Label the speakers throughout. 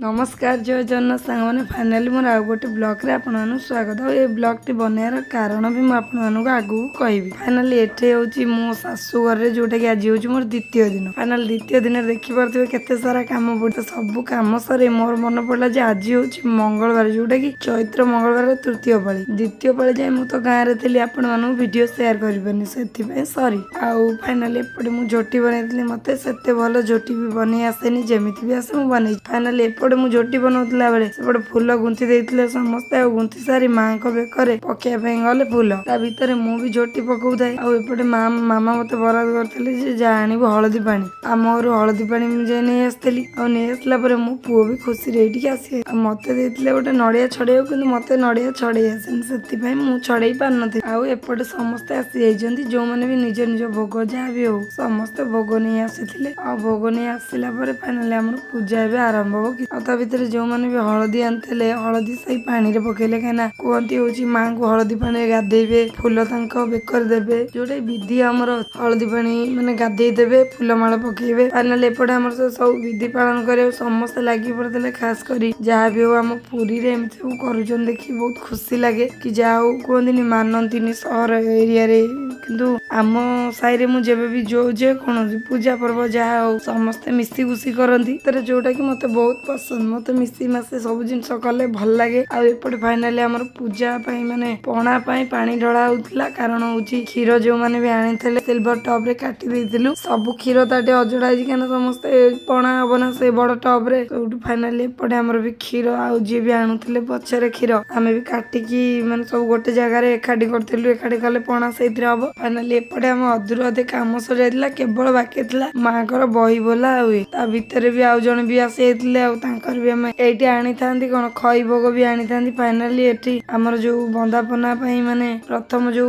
Speaker 1: नमस्कार जय जगन्नाथ सांग मैंने फाइनाली मोर आउ गोटे ब्लॉग रे आपण मानु स्वागत और ये ब्लॉग टी बनार कारण भी मुझे आपण मानक आगू कहबी। फाइनाली एठे होची मो सासू घर रे जोटा कि आज होची मोर द्वितीय दिन। फाइनाल द्वितीय दिन देखि परथिबे केते सारा काम पड़े सब काम सरे मोर मन पड़ला जे आज होची मंगलवार जोटा कि चैत्र मंगलवार तृतीय पाली द्वितीय पाली जाए मु तो गाँ रे थी आपण मानक वीडियो शेयर करि परनी सेति पे सॉरी। आउ फाइनाली एपटे मु झोटी बनैतली मते सेते भलो झोटी भी बनै आसेनी जेमिति भी आसे मु बनै। फाइनाली एपटे मु झोटी बनाउतला बेले सेपटे फूल गुंथि देइतले समस्ते आ गुंथि सारी मां को बेकरे पकेया पे गले फूल ता भीतर मु भी झोटी पकाउथाय। आ एपटे मामा मते बराद करथिले जे जा आनिबो हळदी पानी आ मोर हळदी पानी मु जे नै आस्तली आ नै आसला परे मो पुओ भी खुशी रे एठी आसी आ मते देइतले गोटे नडिया छडेउ किंतु मते नडिया छडेइ आसेन सेति पय मु छडेइ पार नथि। आ एपटे समस्ते आसी जाइजंती जो माने भी निज निज भोग जा भी हो समस्ते भोग नै आसीथिले आ भोग नै आसिला परे फाइनली हमर पूजा भी आरंभ हो कि ता भीतर जो माने भी हळदी आनथिले हळदी सही पानी रे पकेले काना कोंती होची मां को हळदी पानी रे गाधेइबे फूल तांको बेकर देबे जोटे विधि हमर हळदी पानी माने गाधेइ देबे फूल माला पकेइबे। फाइनली एपटे हमर सब विधि पालन करे समस्त लागी पड़थिले खास करी जहा भी हो हम पुरी रे एमति सब करूजन देखि बहुत खुशी लागे कि जा हो कोंदिनी मानंतिनी सहर एरिया रे किंतु आम साई रे मु जेबे भी जो जे कोन पूजा पर्व जहा हो समस्त मिसी खुशी करंती तरे जोटा कि मते बहुत पसंद मते मिसी मासे सब जिंस कले भल लागे। आ एपटे फाइनली हमर पूजा पई माने पणा पई पानी ढळा होतला कारण होची खीर जो माने भी आनिथिले सिल्वर टब रे काटी देइतिलु सब खीर ताटे अजडा जी केना समस्त पणा हबना से बड़ टब रे तो फाइनली एपटे हमर भी खीर आ जे भी आनुथिले पछरे खीर आमे भी काटी की माने सब गोटे जगह रे एकाडी करथिलु एकाडी कले पणा सेइतिर हबो। फाइनली एपटे हम अधुर अधे काम सर जाइतला केवल बाकी थिला माकर बही बोला हुए ता भीतर भी आउ जण भी आसी जाइतले आ तांकर भी हम एठी आनी थांती कोन खई भोग भी आनी थांती। फाइनली एठी हमर जो बंदापना पई माने प्रथम जो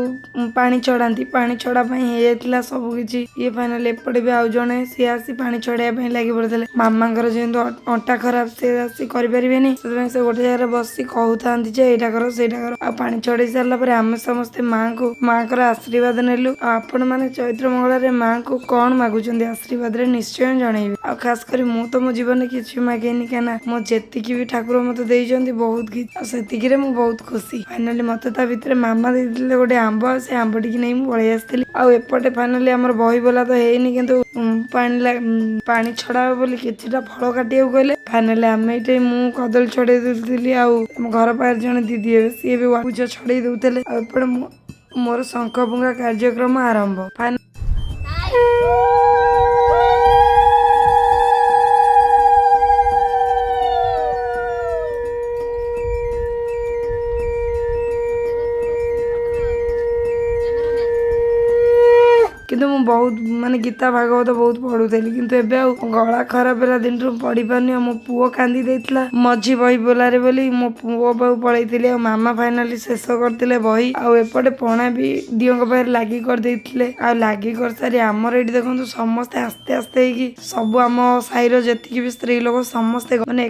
Speaker 1: पानी चढ़ांती पानी चढ़ा पई हे जाइतला सब किछि ये फाइनली एपटे भी आउ जणे से आसी पानी चढ़ाया पई लागि पड़थिले मामांकर जेंतो अंटा खराब से आसी करि परिबेनी से गोटे जगह बसी कहउथांती जे एटा करो सेटा करो आ पानी चढ़ाई सारला परे हम समस्त मां को आशीर्वाद नेलु। आपण माने चैत्र मंगल रे मां को कोन मागुचंदी आशीर्वाद रे निश्चय जणैबे आ खास करी मु तो मो जीवन में किछि मागेनी काना मो जेतिकी भी ठाकुर मते देइ जंती बहुत कि सेतिकी रे मु बहुत खुशी। फाइनली मते ता भीतर मामा देइतिले गोटे आंब से आंब टिकी नै मु पळै आस्थिली आ एपटे फाइनली हमर बही बोला तो हेइनी किंतु पानी छड़ा बोली किछिटा फळ काटिया कहले फाइनली आमे एटे मु कदल छड़े देइतिली आ घर पार जने दीदी हे सी भी पूजा छड़े देउतले आ एपटे मोर शंख पुंगा कार्यक्रम आरंभ। किंतु मु बहुत माने गीता भागवत बहुत पढ़ुथेली किंतु एबे आ गला खराब होला दिन रु पढ़ी पारनी मो पुओ कांदी देइतला मझी बही बोलारे बोली मो पुओ बाऊ पळैतिले आ मामा फाइनली शेष करतिले बही आ एपटे पणा भी दियों पार लागी कर देइतिले आ लागी कर सारी हमर एठी देखंतु समस्त आस्ते आस्ते की सब आम साईरो जेतिकी भी स्त्री लोक समस्त माने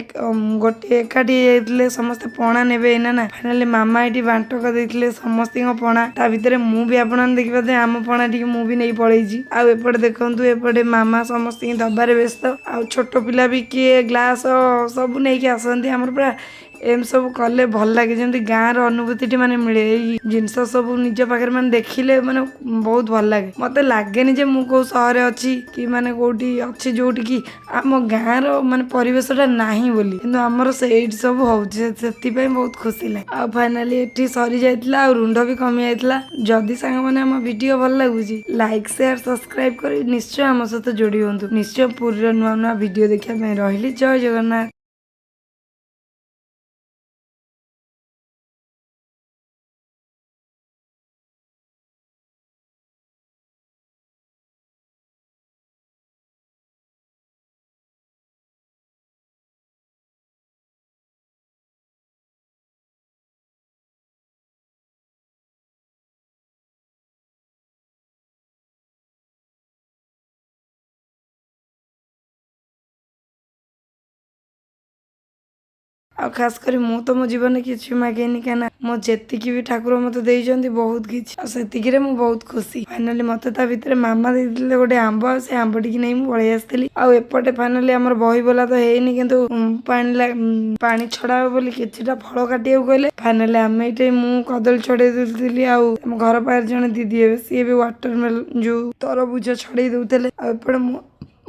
Speaker 1: गोटे एकाठी जाइतिले समस्त पणा नेबे एना ना फाइनली मामा एठी बांट कर देइतिले समस्त पणा ता भीतर मु भी आपन देखिबे आम पणा टी मु भी नै पळैजी आ एपटे देखंतु एपटे मामा समस्त दबारे व्यस्त आ छोट पिला भी किए ग्लास सब नै के आसंती हमर पूरा एम सब कले भल लागे जेमती गाँव अनुभूति माने मिले जिनस सब निज पाखे माने देखिले माने बहुत भल लागे मते लागेनी जे मु को शहर अच्छी कि माने कोठी अच्छी जोठी कि आम गाँव माने परिवेशटा नाही बोली किंतु हमर सेठ सब होउछ सेति पय बहुत खुशी लागे। आ फाइनली एठी सरी जाइतला आ रुंड भी कमी जाइतला जदी संग माने हम वीडियो भल लागुची लाइक शेयर सब्सक्राइब करी निश्चय हम सहित जोड़ी होंतु निश्चय पूरी नुआ नुआ वीडियो देखिया पे रहिली जय जगन्नाथ। ଆଉ ଖାସ୍ କରି ମୁଁ ତ ମୋ ଜୀବନରେ କିଛି ମାଗେନି, କାହିଁକିନା ମୋ ଯେତିକି ବି ଠାକୁର ମୋତେ ଦେଇଛନ୍ତି ବହୁତ କିଛି, ଆଉ ସେତିକିରେ ମୁଁ ବହୁତ ଖୁସି। ଫାଇନାଲି ମୋତେ ତା ଭିତରେ ମାମା ଦେଇଥିଲେ ଗୋଟେ ଆମ୍ବ, ଆଉ ସେ ଆମ୍ବଟିକି ନେଇ ମୁଁ ପଳେଇ ଆସିଥିଲି। ଆଉ ଏପଟେ ଫାଇନାଲି ଆମର ବହି ବୋଲା ତ ହେଇନି, କିନ୍ତୁ ପାଣି ଛଡ଼ା ହବ ବୋଲି କିଛିଟା ଫଳ କାଟିବାକୁ କହିଲେ। ଫାଇନାଲି ଆମେ ଏଇଠି ମୁଁ କଦଳୀ ଛଡ଼େଇ ଦେଉଥିଲି, ଆଉ ଆମ ଘର ପାଖରେ ଜଣେ ଦିଦି ହେବେ ସିଏ ବି ୱାଟରମେଲନ୍ ଯୋଉ ତରଭୁଜ ଛଡ଼େଇ ଦେଉଥିଲେ। ଆଉ ଏପଟେ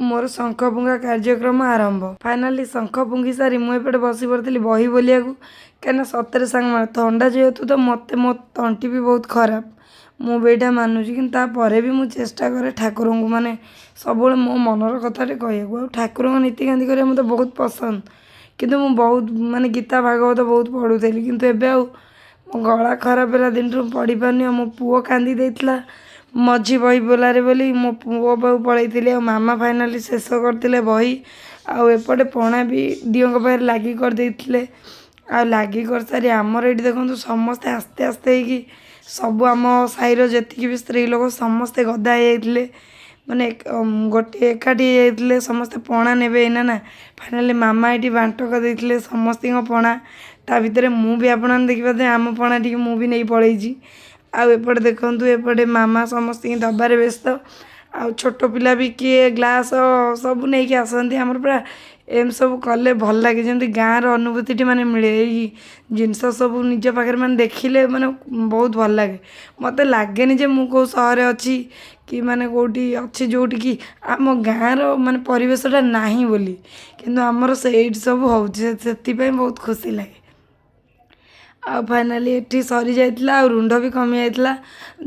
Speaker 1: ମୋର ଶଙ୍ଖ ଫୁଙ୍କା କାର୍ଯ୍ୟକ୍ରମ ଆରମ୍ଭ। ଫାଇନାଲି ଶଙ୍ଖ ଫୁଙ୍କି ସାରି ମୁଁ ଏପଟେ ବସି ପଡ଼ିଥିଲି ବହି ବୋଲିବାକୁ, କାହିଁକିନା ସତରେ ସାଙ୍ଗମାନେ ଥଣ୍ଡା ଯେହେତୁ ତ ମୋ ତଣ୍ଟି ବି ବହୁତ ଖରାପ, ମୁଁ ବି ଏଇଟା ମାନୁଛି। କିନ୍ତୁ ତାପରେ ବି ମୁଁ ଚେଷ୍ଟା କରେ ଠାକୁରଙ୍କୁ ସବୁବେଳେ ମୋ ମନର କଥାଟେ କହିବାକୁ। ଆଉ ଠାକୁରଙ୍କ ନୀତିକାନ୍ତି କରିବା ମୋତେ ବହୁତ ପସନ୍ଦ, କିନ୍ତୁ ମୁଁ ବହୁତ ଗୀତା ଭାଗବତ ବହୁତ ପଢ଼ୁଥିଲି, କିନ୍ତୁ ଏବେ ଆଉ ମୋ ଗଳା ଖରାପ ହେଲା ଦିନଠୁ ପଢ଼ିପାରୁନି। ଆଉ ମୋ ପୁଅ କାନ୍ଦି ଦେଇଥିଲା ମଝି ବହି ବୋଲାରେ ବୋଲି ମୋ ପୁଅ ପାଖକୁ ପଳେଇଥିଲି, ଆଉ ମାମା ଫାଇନାଲି ଶେଷ କରିଥିଲେ ବହି। ଆଉ ଏପଟେ ପଣା ବି ଦିଅଙ୍କ ପାଖରେ ଲାଗି କରିଦେଇଥିଲେ। ଆଉ ଲାଗି କରିସାରି ଆମର ଏଇଠି ଦେଖନ୍ତୁ ସମସ୍ତେ ଆସ୍ତେ ଆସ୍ତେ ହେଇକି ସବୁ ଆମ ସାହିର ଯେତିକି ବି ସ୍ତ୍ରୀ ଲୋକ ସମସ୍ତେ ଗଦା ହେଇଯାଇଥିଲେ, ଗୋଟିଏ ଏକାଠି ହେଇଯାଇଥିଲେ। ସମସ୍ତେ ପଣା ନେବେ ଏଇନା ନା। ଫାଇନାଲି ମାମା ଏଇଠି ବାଣ୍ଟ କରିଦେଇଥିଲେ ସମସ୍ତଙ୍କ ପଣା। ତା ଭିତରେ ମୁଁ ବି ଆପଣମାନେ ଦେଖିପାରୁଥିବେ ଆମ ପଣା ଟିକେ ମୁଁ ବି ନେଇ ପଳେଇଛି। ଆଉ ଏପଟେ ଦେଖନ୍ତୁ ଏପଟେ ମାମା ସମସ୍ତଙ୍କୁ ଦବାରେ ବ୍ୟସ୍ତ, ଆଉ ଛୋଟ ପିଲା ବି କିଏ ଗ୍ଲାସ ସବୁ ନେଇକି ଆସନ୍ତି। ଆମର ପୁରା ଏମିତି ସବୁ କଲେ ଭଲ ଲାଗେ, ଯେମିତି ଗାଁର ଅନୁଭୂତିଟି ମିଳେ। ଏଇ ଜିନିଷ ସବୁ ନିଜ ପାଖରେ ଦେଖିଲେ ବହୁତ ଭଲ ଲାଗେ। ମୋତେ ଲାଗେନି ଯେ ମୁଁ କେଉଁ ସହରରେ ଅଛି କି କେଉଁଠି ଅଛି ଯେଉଁଠିକି ଆମ ଗାଁର ପରିବେଶଟା ନାହିଁ ବୋଲି, କିନ୍ତୁ ଆମର ସେଇଠି ସବୁ ହେଉଛି, ସେଥିପାଇଁ ବହୁତ ଖୁସି ଲାଗେ। ଆଉ ଫାଇନାଲି ଏଠି ସରିଯାଇଥିଲା, ଆଉ ରୁଣ୍ଡ ବି କମିଯାଇଥିଲା।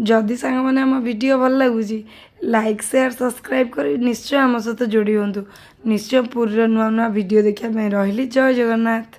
Speaker 1: ଯଦି ସାଙ୍ଗମାନେ ଆମ ଭିଡ଼ିଓ ଭଲ ଲାଗୁଛି ଲାଇକ୍ ସେୟାର ସବସ୍କ୍ରାଇବ୍ କରି ନିଶ୍ଚୟ ଆମ ସହିତ ଯୋଡ଼ି ହୁଅନ୍ତୁ। ନିଶ୍ଚୟ ପୁରୀର ନୂଆ ନୂଆ ଭିଡ଼ିଓ ଦେଖିବା ପାଇଁ। ରହିଲି, ଜୟ ଜଗନ୍ନାଥ।